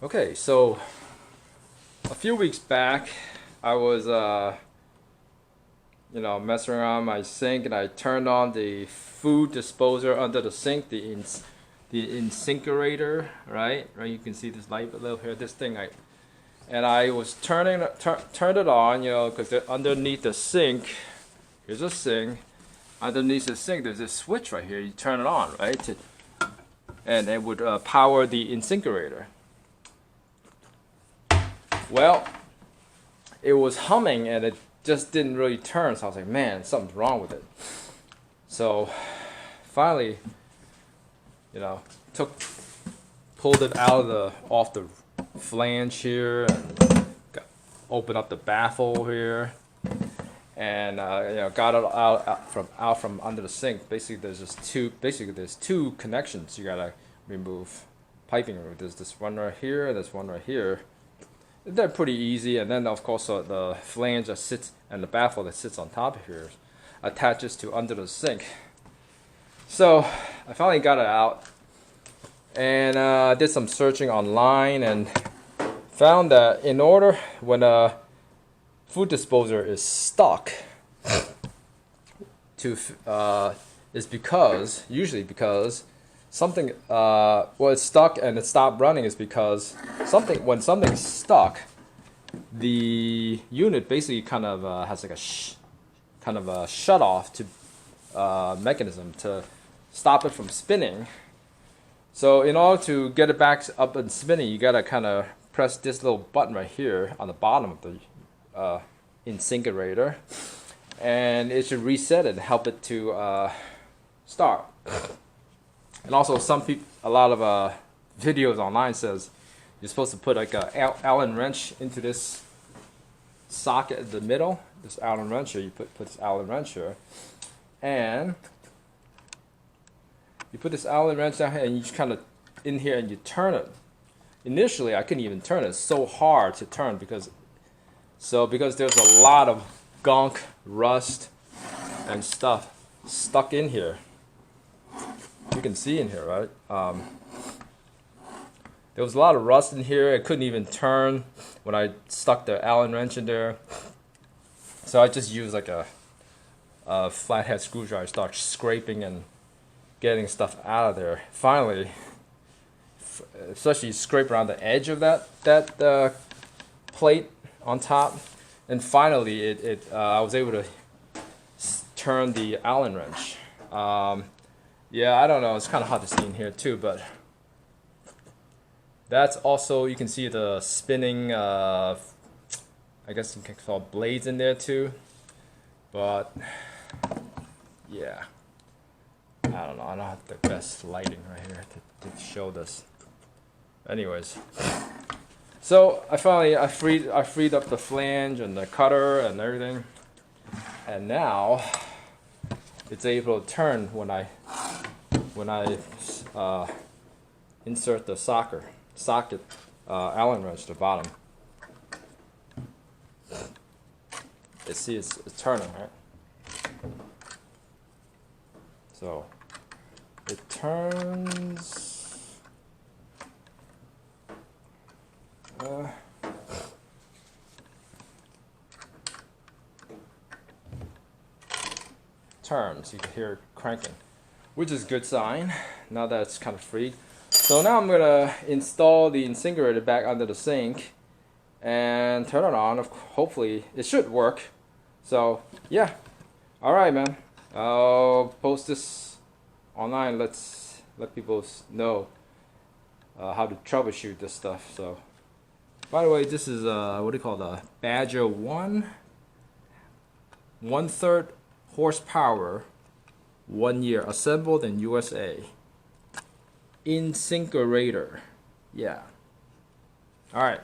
Okay, so a few weeks back, I was messing around my sink, and I turned on the food disposer under the sink, the Insinkerator, right? You can see this light below here. This thing, and I was turned it on, because underneath the sink, here's a sink. Underneath the sink, there's this switch right here. You turn it on, right? And it would power the Insinkerator. Well, it was humming and it just didn't really turn, so I was like, man, something's wrong with it. So finally, pulled it off the flange here, and opened up the baffle here, and got it out from under the sink. Basically, there's two connections you gotta remove, piping. There's this one right here, and this one right here. They're pretty easy, and then of course the flange that sits and the baffle that sits on top of here attaches to under the sink. So I finally got it out, and did some searching online and found that when a food disposer is stuck, usually because something it's stuck and it stopped running is because when something's stuck, the unit basically kind of has like a shut off mechanism to stop it from spinning. So in order to get it back up and spinning, you gotta kind of press this little button right here on the bottom of the Insinkerator, and it should reset it and help it to start. And also, a lot of videos online says you're supposed to put like a Allen wrench into this socket in the middle. This Allen wrench here, you put this Allen wrench here, and you put this Allen wrench down here, and you just kind of in here and you turn it. Initially, I couldn't even turn it. It's so hard to turn because there's a lot of gunk, rust, and stuff stuck in here. You can see in here, right? There was a lot of rust in here. I couldn't even turn when I stuck the Allen wrench in there. So I just used like a flathead screwdriver, start scraping and getting stuff out of there. Finally, especially scrape around the edge of that plate on top, and finally I was able to turn the Allen wrench. Yeah, I don't know, it's kind of hard to see in here too, but that's also, you can see the spinning, I guess you can call it blades in there too, but yeah, I don't know, I don't have the best lighting right here to show this. Anyways, so I freed up the flange and the cutter and everything, and now it's able to turn when I insert the socket Allen wrench at the bottom. You see it's turning, right? So it turns. Turns. You can hear it cranking, which is a good sign. Now that it's kind of freed. So now I'm gonna install the Insinkerator back under the sink and turn it on. Hopefully it should work. So yeah, all right, man. I'll post this online. Let people know how to troubleshoot this stuff. So, by the way, this is what do you call the Badger 1/3 horsepower, 1 year, assembled in USA. Insinkerator. Yeah. All right.